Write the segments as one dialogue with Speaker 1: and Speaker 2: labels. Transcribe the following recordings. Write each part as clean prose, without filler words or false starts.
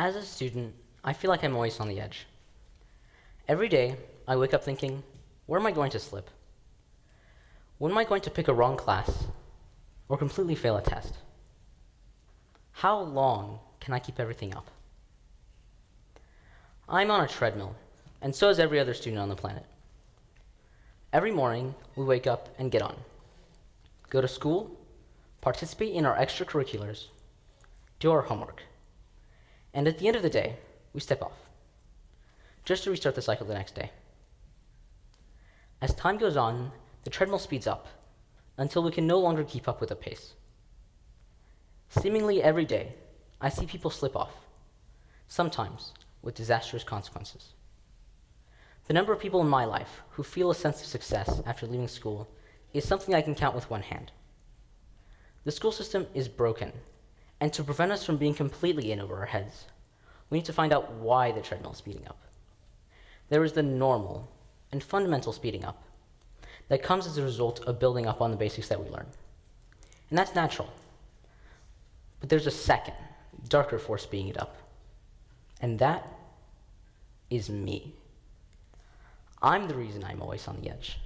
Speaker 1: As a student, I feel like I'm always on the edge. Every day, I wake up thinking, where am I going to slip? When am I going to pick a wrong class or completely fail a test? How long can I keep everything up? I'm on a treadmill, and so is every other student on the planet. Every morning, we wake up and get on. Go to school, participate in our extracurriculars, do our homework, and at the end of the day, we step off, just to restart the cycle the next day. As time goes on, the treadmill speeds up until we can no longer keep up with the pace. Seemingly every day, I see people slip off, sometimes with disastrous consequences. The number of people in my life who feel a sense of success after leaving school is something I can count with one hand. The school system is broken, and to prevent us from being completely in over our heads, we need to find out why the treadmill is speeding up. There is the normal and fundamental speeding up that comes as a result of building up on the basics that we learn. And that's natural. But there's a second, darker force speeding it up. And that is me. I'm the reason I'm always on the edge.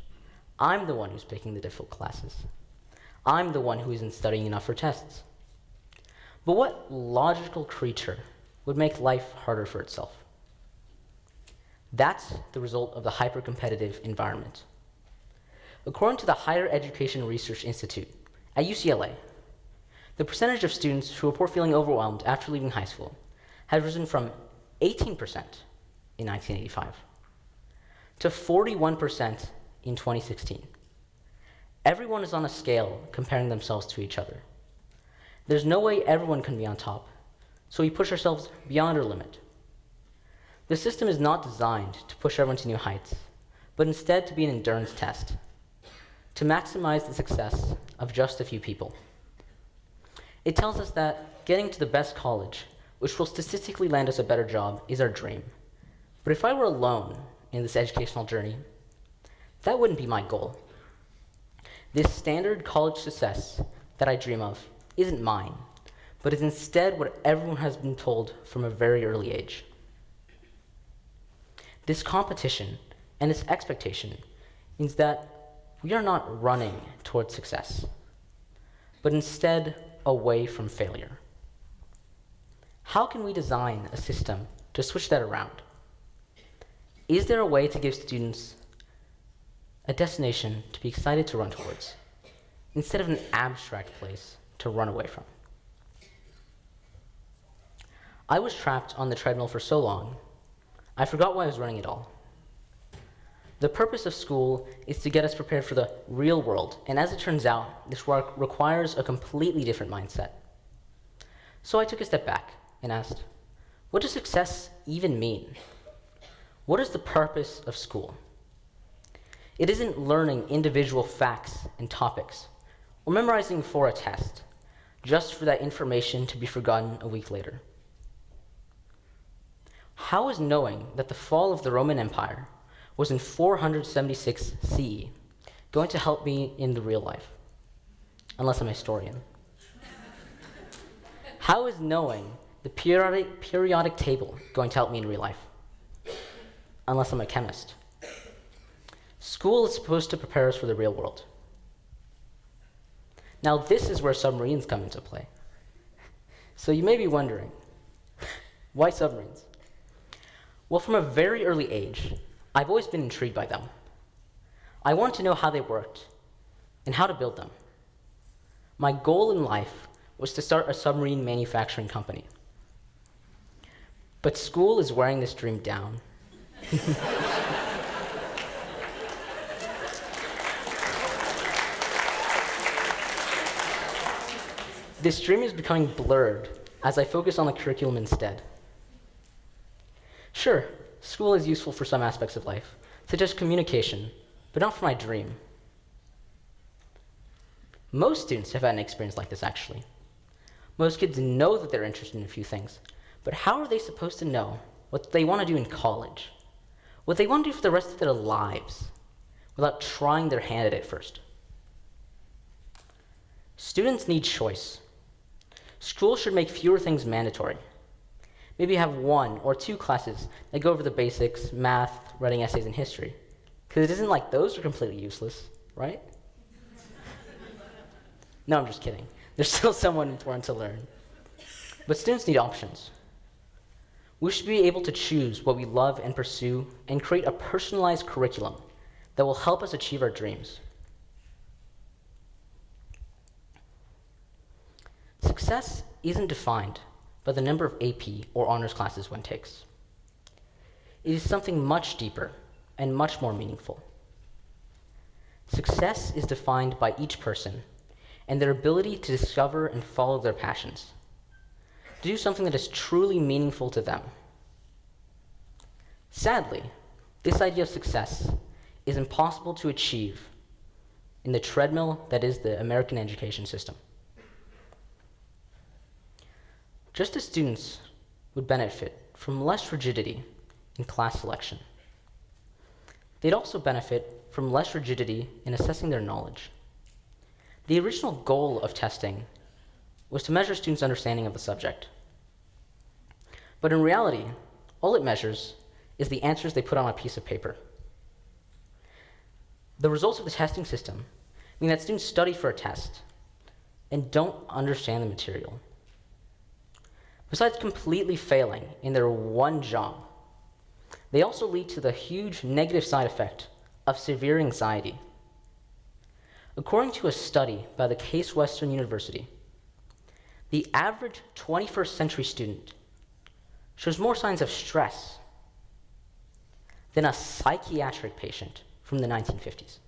Speaker 1: I'm the one who's picking the difficult classes. I'm the one who isn't studying enough for tests. But what logical creature would make life harder for itself? That's the result of the hypercompetitive environment. According to the Higher Education Research Institute at UCLA, the percentage of students who report feeling overwhelmed after leaving high school has risen from 18% in 1985 to 41% in 2016. Everyone is on a scale comparing themselves to each other. There's no way everyone can be on top, so we push ourselves beyond our limit. The system is not designed to push everyone to new heights, but instead to be an endurance test, to maximize the success of just a few people. It tells us that getting to the best college, which will statistically land us a better job, is our dream. But if I were alone in this educational journey, that wouldn't be my goal. This standard college success that I dream of isn't mine, but is instead what everyone has been told from a very early age. This competition and its expectation means that we are not running towards success, but instead away from failure. How can we design a system to switch that around? Is there a way to give students a destination to be excited to run towards, instead of an abstract place to run away from? I was trapped on the treadmill for so long, I forgot why I was running at all. The purpose of school is to get us prepared for the real world, and as it turns out, this work requires a completely different mindset. So I took a step back and asked, what does success even mean? What is the purpose of school? It isn't learning individual facts and topics, or memorizing for a test, just for that information to be forgotten a week later. How is knowing that the fall of the Roman Empire was in 476 CE going to help me in the real life? Unless I'm a historian. How is knowing the periodic table going to help me in real life? Unless I'm a chemist. School is supposed to prepare us for the real world. Now this is where submarines come into play. So you may be wondering, why submarines? Well, from a very early age, I've always been intrigued by them. I wanted to know how they worked and how to build them. My goal in life was to start a submarine manufacturing company. But school is wearing this dream down. This dream is becoming blurred as I focus on the curriculum instead. Sure, school is useful for some aspects of life, such as communication, but not for my dream. Most students have had an experience like this, actually. Most kids know that they're interested in a few things, but how are they supposed to know what they want to do in college, what they want to do for the rest of their lives, without trying their hand at it first? Students need choice. Schools should make fewer things mandatory. maybe have 1 or 2 classes that go over the basics, math, writing essays, and history. Because it isn't like those are completely useless, right? No, I'm just kidding. There's still somewhat important to learn. But students need options. We should be able to choose what we love and pursue and create a personalized curriculum that will help us achieve our dreams. Success isn't defined by the number of AP or honors classes one takes. It is something much deeper and much more meaningful. Success is defined by each person and their ability to discover and follow their passions, to do something that is truly meaningful to them. Sadly, this idea of success is impossible to achieve in the treadmill that is the American education system. Just as students would benefit from less rigidity in class selection, they'd also benefit from less rigidity in assessing their knowledge. The original goal of testing was to measure students' understanding of the subject. But in reality, all it measures is the answers they put on a piece of paper. The results of the testing system mean that students study for a test and don't understand the material. Besides completely failing in their one job, they also lead to the huge negative side effect of severe anxiety. According to a study by the Case Western University, the average 21st century student shows more signs of stress than a psychiatric patient from the 1950s.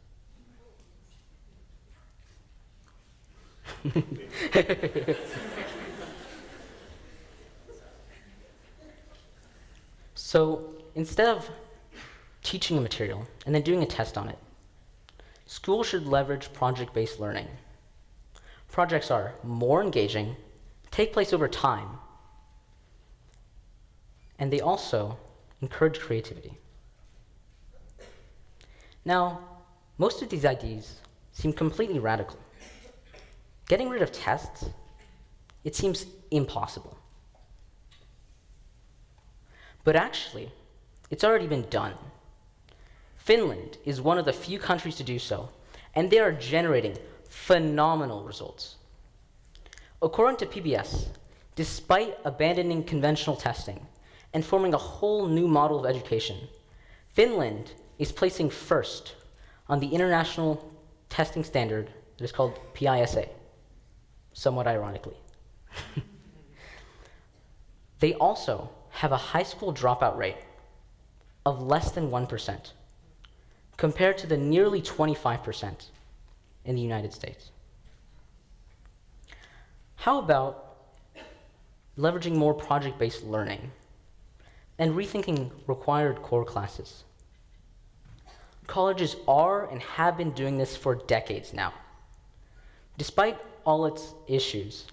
Speaker 1: So instead of teaching a material and then doing a test on it, schools should leverage project-based learning. Projects are more engaging, take place over time, and they also encourage creativity. Now, most of these ideas seem completely radical. Getting rid of tests, it seems impossible. But actually, it's already been done. Finland is one of the few countries to do so, and they are generating phenomenal results. According to PBS, despite abandoning conventional testing and forming a whole new model of education, Finland is placing first on the international testing standard that is called PISA, somewhat ironically. They also have a high school dropout rate of less than 1%, compared to the nearly 25% in the United States. How about leveraging more project-based learning and rethinking required core classes? Colleges are and have been doing this for decades now. Despite all its issues,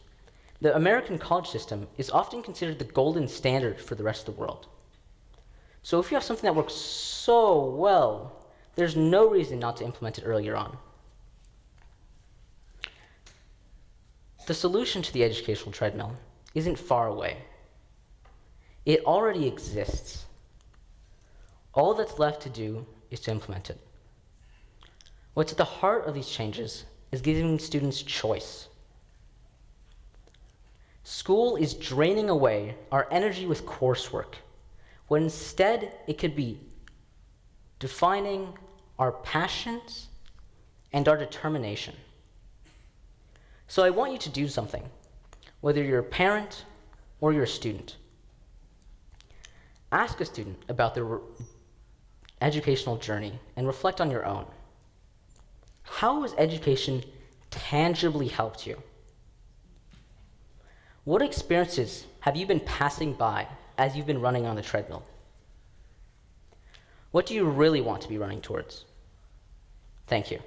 Speaker 1: the American college system is often considered the golden standard for the rest of the world. So if you have something that works so well, there's no reason not to implement it earlier on. The solution to the educational treadmill isn't far away. It already exists. All that's left to do is to implement it. What's at the heart of these changes is giving students choice. School is draining away our energy with coursework, when instead it could be defining our passions and our determination. So I want you to do something, whether you're a parent or you're a student. Ask a student about their educational journey and reflect on your own. How has education tangibly helped you? What experiences have you been passing by as you've been running on the treadmill? What do you really want to be running towards? Thank you.